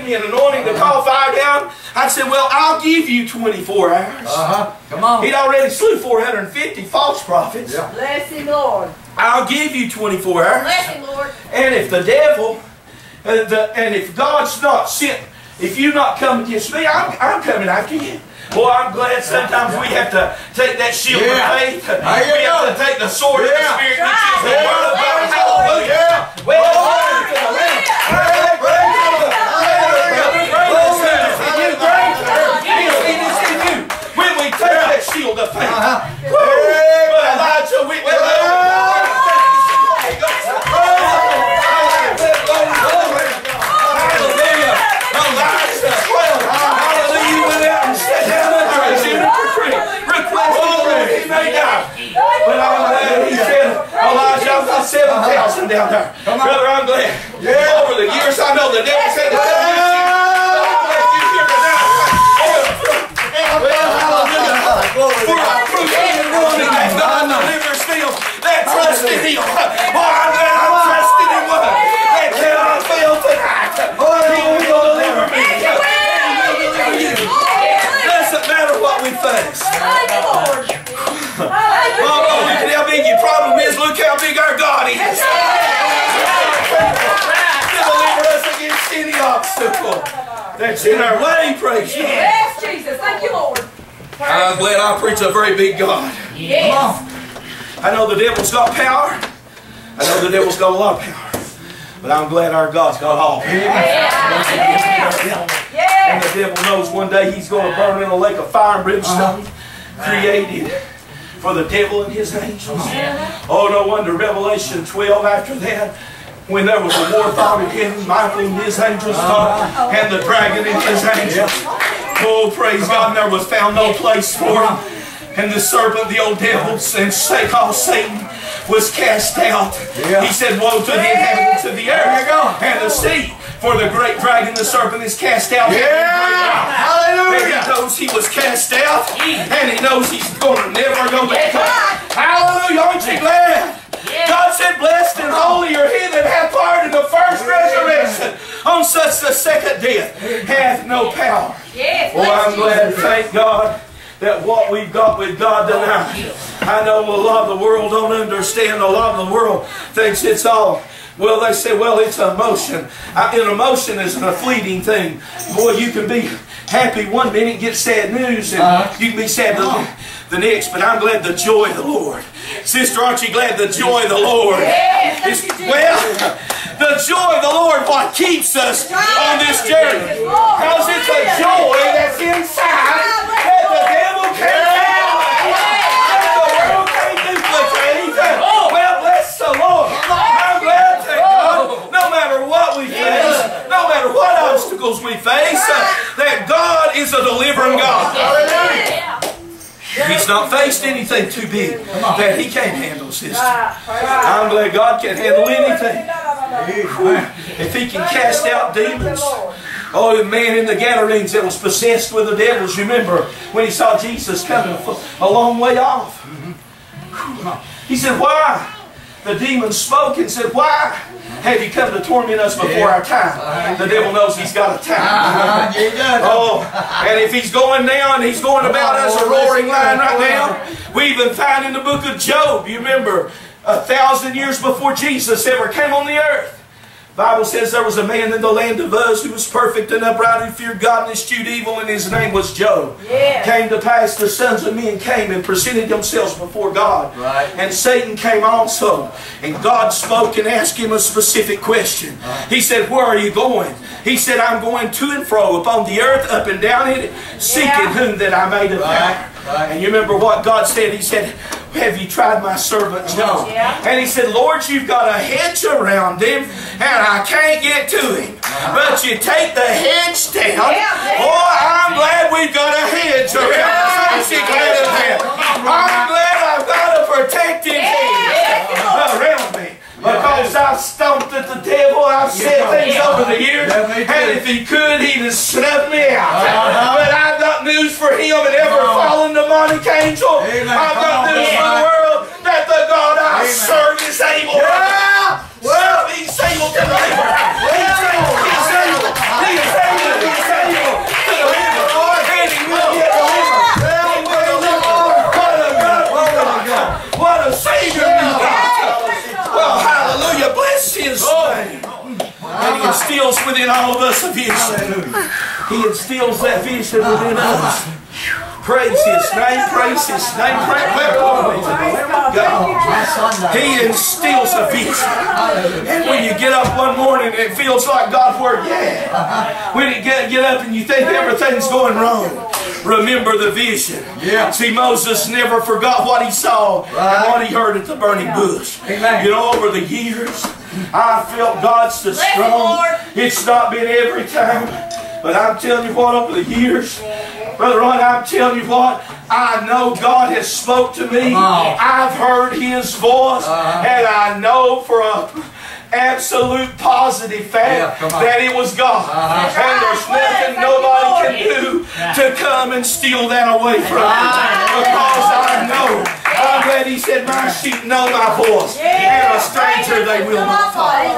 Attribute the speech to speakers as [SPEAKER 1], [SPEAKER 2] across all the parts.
[SPEAKER 1] me an anointing to call fire down. I said, well, I'll give you 24 hours.
[SPEAKER 2] Come on.
[SPEAKER 1] He'd already slew 450 false prophets.
[SPEAKER 3] Yeah. Bless him, Lord.
[SPEAKER 1] I'll give you 24 hours.
[SPEAKER 3] Bless him, Lord.
[SPEAKER 1] And if the devil, and if God's not sent, if you not come against me, I'm coming after you. Boy, I'm glad sometimes we have to take that shield of faith. We have to take the sword of the Spirit, which is the word of God. Hallelujah. Well, glory to the Lamb. When we take that shield of faith. But Elijah, but I'm glad he said, Elijah, I've got 7,000 down there. Brother, I'm glad. Over the years, I know the devil said the for our fruit and running that God delivers still. That trust in Him. Boy, I'm glad I'm trusting in one that cannot fail tonight. He will deliver me. He will deliver you. Doesn't matter what we face. Oh, look at how big your problem is. Look how big our God is. To deliver us against any obstacle that's in our way, praise God.
[SPEAKER 3] Yes, Jesus. Thank you, Lord.
[SPEAKER 1] I'm glad I preach a very big God.
[SPEAKER 3] Yes.
[SPEAKER 1] I know the devil's got power. I know the devil's got a lot of power. But I'm glad our God's got all power. And the devil knows one day he's going to burn in a lake of fire and brimstone created for the devil and his angels. Oh, no wonder Revelation 12 after that, when there was a war fought in heaven, Michael and his angels fought, and the dragon and his angels. Oh, praise God, and there was found no place for him. And the serpent, the old devil, and called Satan, was cast out. He said, woe to the inhabitants of the earth and the sea, for the great dragon, the serpent, is cast out. Hallelujah! And he knows he was cast out, and he knows he's going to never go back up. Hallelujah! Aren't you glad? God said, blessed and holy are he that hath part in the first resurrection. On such the second death hath no power. Oh, I'm glad, thank God, that what we've got with God tonight. I know a lot of the world don't understand. A lot of the world thinks it's all, well, they say, well, it's emotion. An emotion is a fleeting thing. Boy, you can be happy one minute, get sad news, and you can be sad the next, but I'm glad the joy of the Lord. Sister, aren't you glad the joy of the Lord? Well, the joy of the Lord, what keeps us on this journey. Because it's a joy that's inside that the devil can't have, that the world can't duplicate. Well, bless the Lord. I'm glad to God, no matter what we face, no matter what obstacles we face, that God is a delivering God. He's not faced anything too big that He can't handle, sister. I'm glad God can handle anything. If He can cast out demons. Oh, the man in the Gadarenes that was possessed with the devils, you remember when he saw Jesus coming a long way off. He said, why? The demon spoke and said, why have you come to torment us before our time? The devil knows he's got a time. Oh, and if he's going down, he's going about as a roaring lion right now. We even find in the book of Job, you remember, 1,000 years before Jesus ever came on the earth. The Bible says there was a man in the land of Uz who was perfect and upright, who feared God and eschewed evil, and his name was Job. Came to pass, the sons of men came and presented themselves before God. And Satan came also. And God spoke and asked him a specific question. He said, where are you going? He said, I'm going to and fro upon the earth, up and down it, seeking whom that I may devour. And you remember what God said? He said, have you tried my servant Job? And he said, Lord, you've got a hedge around him, and I can't get to him. But you take the hedge down. Oh, I'm glad we've got a hedge around us. Aren't you glad of that? I'm glad I've got a protecting hedge around me. Because I've stomped at the devil, I've said things over the years, and if he could, he'd have snubbed me out. But I've got news for him, and every fallen demonic angel, I've got news for the world, that the God I serve is able. Well, he's able to deliver. He's able. He's able. He's able. all of us a vision. He instills that vision within us. Praise His name, praise His name, praise God. He instills a vision. And when you get up one morning, it feels like God's Word, yeah. When you get up and you think everything's going wrong, remember the vision. Yeah. See, Moses never forgot what he saw and what he heard at the burning bush. Amen. You know, over the years, I felt God so strong. It's not been every time, but I'm telling you what, over the years, Brother Ron, I'm telling you what, I know God has spoke to me. I've heard His voice, and I know for a absolute positive fact that it was God. And there's nothing nobody can do to come and steal that away from me. Because I know. I'm glad He said, my sheep know my voice, and a stranger they will not follow.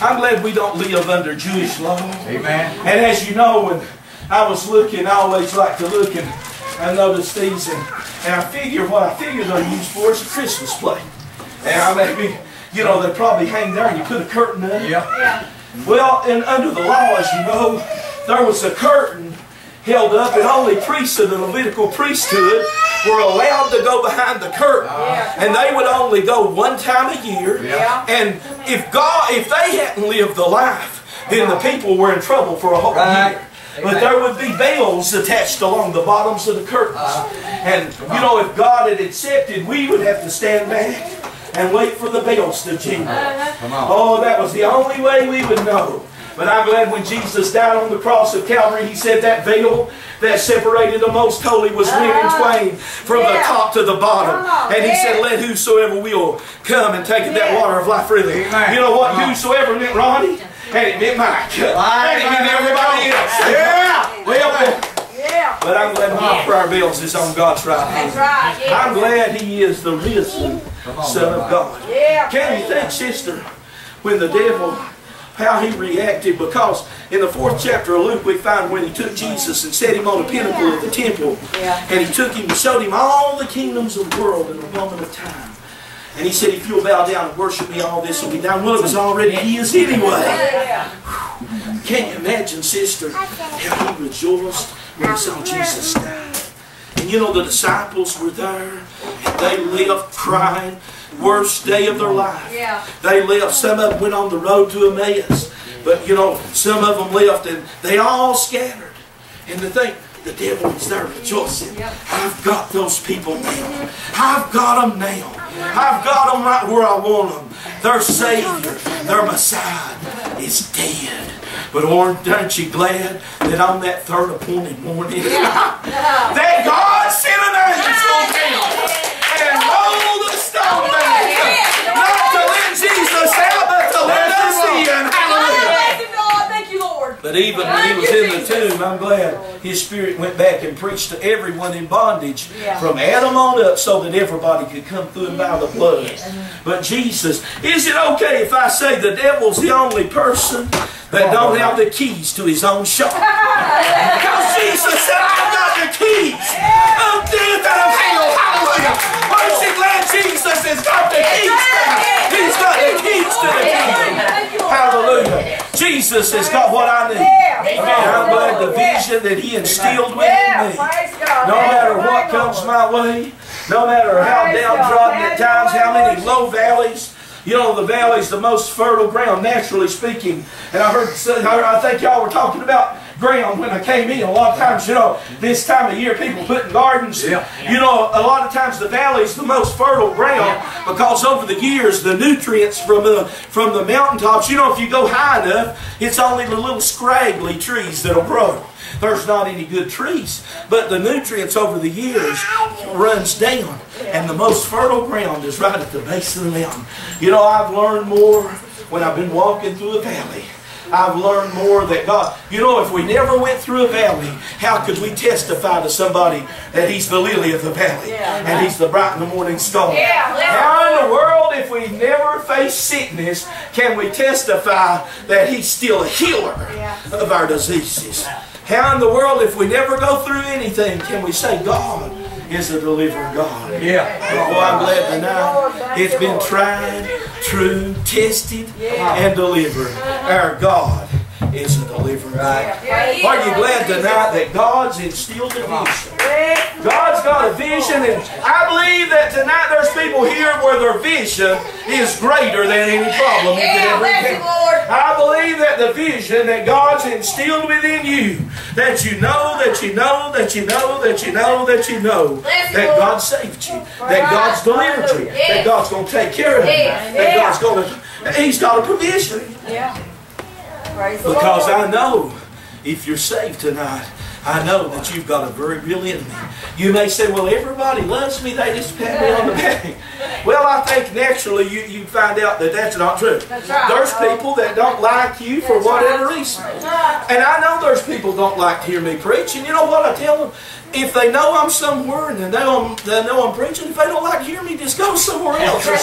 [SPEAKER 1] I'm glad we don't live under Jewish law. Amen. And as you know, when I was looking, I always like to look, and I noticed these, and I figure what I figure they're used for is a Christmas plate. And I maybe, you know, they probably hang there and you put a curtain up. Yeah. Well, and under the law, as you know, there was a curtain held up, and only priests of the Levitical priesthood were allowed to go behind the curtain. And they would only go one time a year. And if they hadn't lived the life, then the people were in trouble for a whole year. But there would be bells attached along the bottoms of the curtains. And, you know, if God had accepted, we would have to stand back and wait for the bells to jingle. Oh, that was the only way we would know. But I'm glad when Jesus died on the cross of Calvary, He said that veil that separated the most holy was rent in twain from the top to the bottom. And He said, let whosoever will come and take that water of life freely. You know what whosoever meant, Ronnie? And it meant Mike. And it meant everybody else. But I'm glad my prayer bills is on God's right hand. I'm glad He is the risen Son of God. Can you think, sister, when the devil, how he reacted? Because in the 4th chapter of Luke we find when He took Jesus and set Him on the pinnacle of the temple, and He took Him and showed Him all the kingdoms of the world in a moment of time. And He said, if you'll bow down and worship Me, all this will be done. Well, it was already His anyway. Can you imagine, sister, how He rejoiced when He saw Jesus die? And you know, the disciples were there, and they left crying. Worst day of their life. They left. Some of them went on the road to Emmaus. But you know, some of them left, and they all scattered. And to think, the devil is there rejoicing. I've got those people now. I've got them now. I've got them right where I want them. Their Savior, their Messiah is dead. But aren't you glad that on that third appointed morning that God sent an angel down and rolled the stone back, not to let Jesus out, but to let us in. Hallelujah. But even when He was in the tomb, I'm glad His Spirit went back and preached to everyone in bondage from Adam on up, so that everybody could come through and by the blood. But Jesus, is it okay if I say the devil's the only person that don't have the keys to his own shop? Because Jesus said, I've got the keys of death and of hell. Hallelujah. Aren't you glad Jesus has got the keys? He's got the keys to the kingdom. Hallelujah. Jesus has got what I need. I'm glad the vision that He instilled within me. No matter what comes my way, no matter how downtrodden at times, how many low valleys. You know, the valley's the most fertile ground, naturally speaking. And I think y'all were talking about ground when I came in. A lot of times, you know, this time of year, people put in gardens. You know, a lot of times the valley's the most fertile ground because over the years, the nutrients from the mountaintops, you know, if you go high enough, it's only the little scraggly trees that'll grow. There's not any good trees. But the nutrients over the years runs down. And the most fertile ground is right at the base of the mountain. You know, I've learned more when I've been walking through a valley. I've learned more that God, you know, if we never went through a valley, how could we testify to somebody that He's the lily of the valley and He's the bright in the morning star? How in the world, if we never face sickness, can we testify that He's still a healer of our diseases? How in the world, if we never go through anything, can we say God is a delivering God.
[SPEAKER 2] Yeah.
[SPEAKER 1] Oh, I'm glad tonight it's been tried, true, tested, and delivered. Our God is a deliverer. Right. Are you glad tonight that God's instilled a vision? God's got a vision, and I believe that tonight there's people here where their vision is greater than any problem you could ever have. I believe that the vision that God's instilled within you, that you know, that you know, that you know, that you know, that you know, that God saved you, that God's delivered you, that God's going to take care of you, that God's going to, He's got a provision. Because I know if you're saved tonight, I know that you've got a very real enemy. You may say, well, everybody loves me, they just pat me on the back. Well, I think naturally you find out that that's not true. There's people that don't like you for whatever reason. And I know there's people don't like to hear me preach. And you know what I tell them? If they know I'm somewhere and they know I'm preaching, if they don't like to hear me, just go somewhere else. Like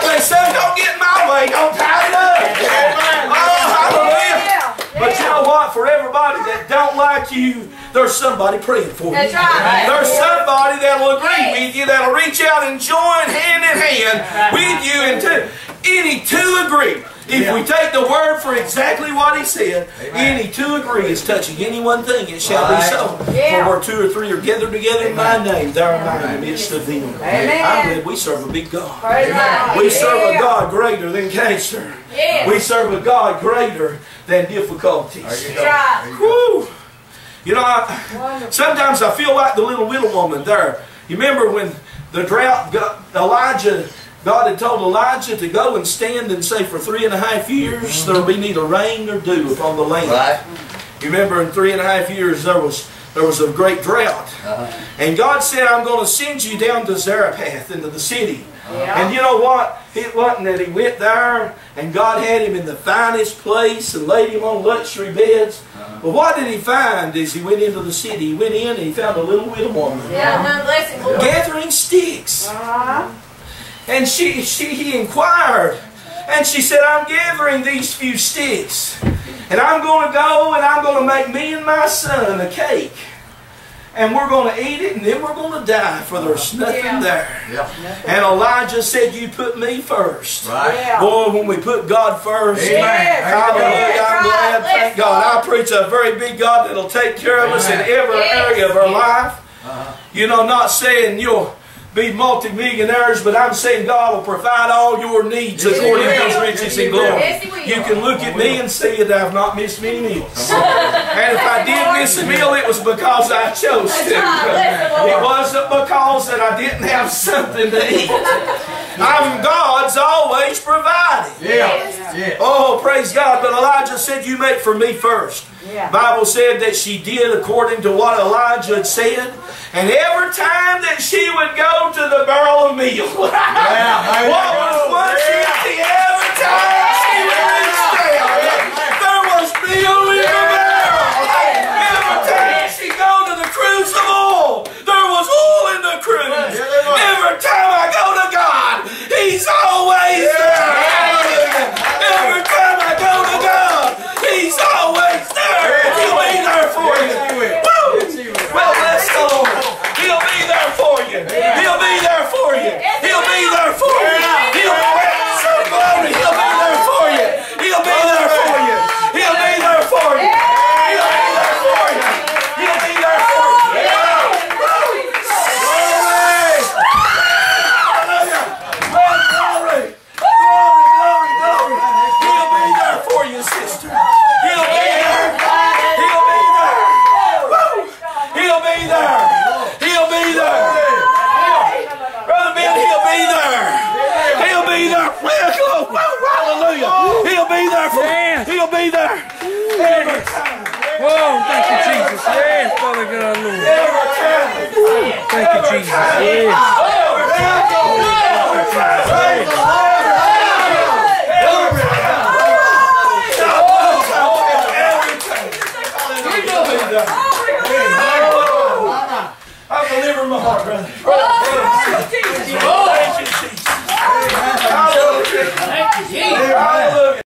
[SPEAKER 1] they say, don't get in my way, don't tie it up. Oh, hallelujah. But you know what? For everybody that don't like you, there's somebody praying for you. There's somebody that'll agree with you, that'll reach out and join hand in hand with you. And any two agree. If we take the word for exactly what He said, any two agree is touching any one thing, it shall be so. For where two or three are gathered together in my name, there am I in the midst of them. I'm glad we serve a big God. We serve a God greater than cancer. We serve a God greater than difficulties. Woo. You know, sometimes I feel like the little widow woman there. You remember when the drought got Elijah... God had told Elijah to go and stand and say for 3.5 years there will be neither rain nor dew upon the land. Right. You remember in 3.5 years there was a great drought. And God said, I'm going to send you down to Zarephath into the city. And you know what? It wasn't that he went there and God had him in the finest place and laid him on luxury beds. But what did he find as he went into the city? He went in and he found a little widow woman gathering sticks. And he inquired, and she said, I'm gathering these few sticks, and I'm going to go and I'm going to make me and my son a cake, and we're going to eat it, and then we're going to die, for there's nothing there. And Elijah said, you put me first. Boy, when we put God first, hallelujah, I'm glad, thank God. I preach a very big God that'll take care of us in every area of our life. You know, not saying you'll be multi-millionaires, but I'm saying God will provide all your needs according to His riches and glory. You can look at me and see that I've not missed many meals. And if I did miss a meal, it was because I chose to. It wasn't because that I didn't have something to eat. God's always provided. Oh, praise God. But Elijah said, you make for me first. The Bible said that she did according to what Elijah had said. And every time that she would go to the barrel of meal, what was she empty? Every time she would reach down, there was meal in the barrel. Every time she go to the cruise of oil, there was oil in the cruise. Every time I go to God, He's always there. Every time I go to God, He's always there. He'll be there for you. Well, bless the Lord. He'll be there for you. He'll be there for you. He'll be there for you. He'll be there so glory. He'll be there for you. He'll be there for you. He'll be there for you. He'll be there for you. He'll be there for you. Glory. Glory, glory, glory. He'll be there for you, sister. He'll be there. He'll be there. He'll be there. He'll be there. Brother Ben, He'll be there. He'll be there. Hallelujah. He'll be there for you. He'll be there. Every time.
[SPEAKER 2] Whoa, thank you, Jesus. Yes, Father God, Lord.
[SPEAKER 1] Every time.
[SPEAKER 2] Thank you, Jesus. Yes.
[SPEAKER 1] Every time.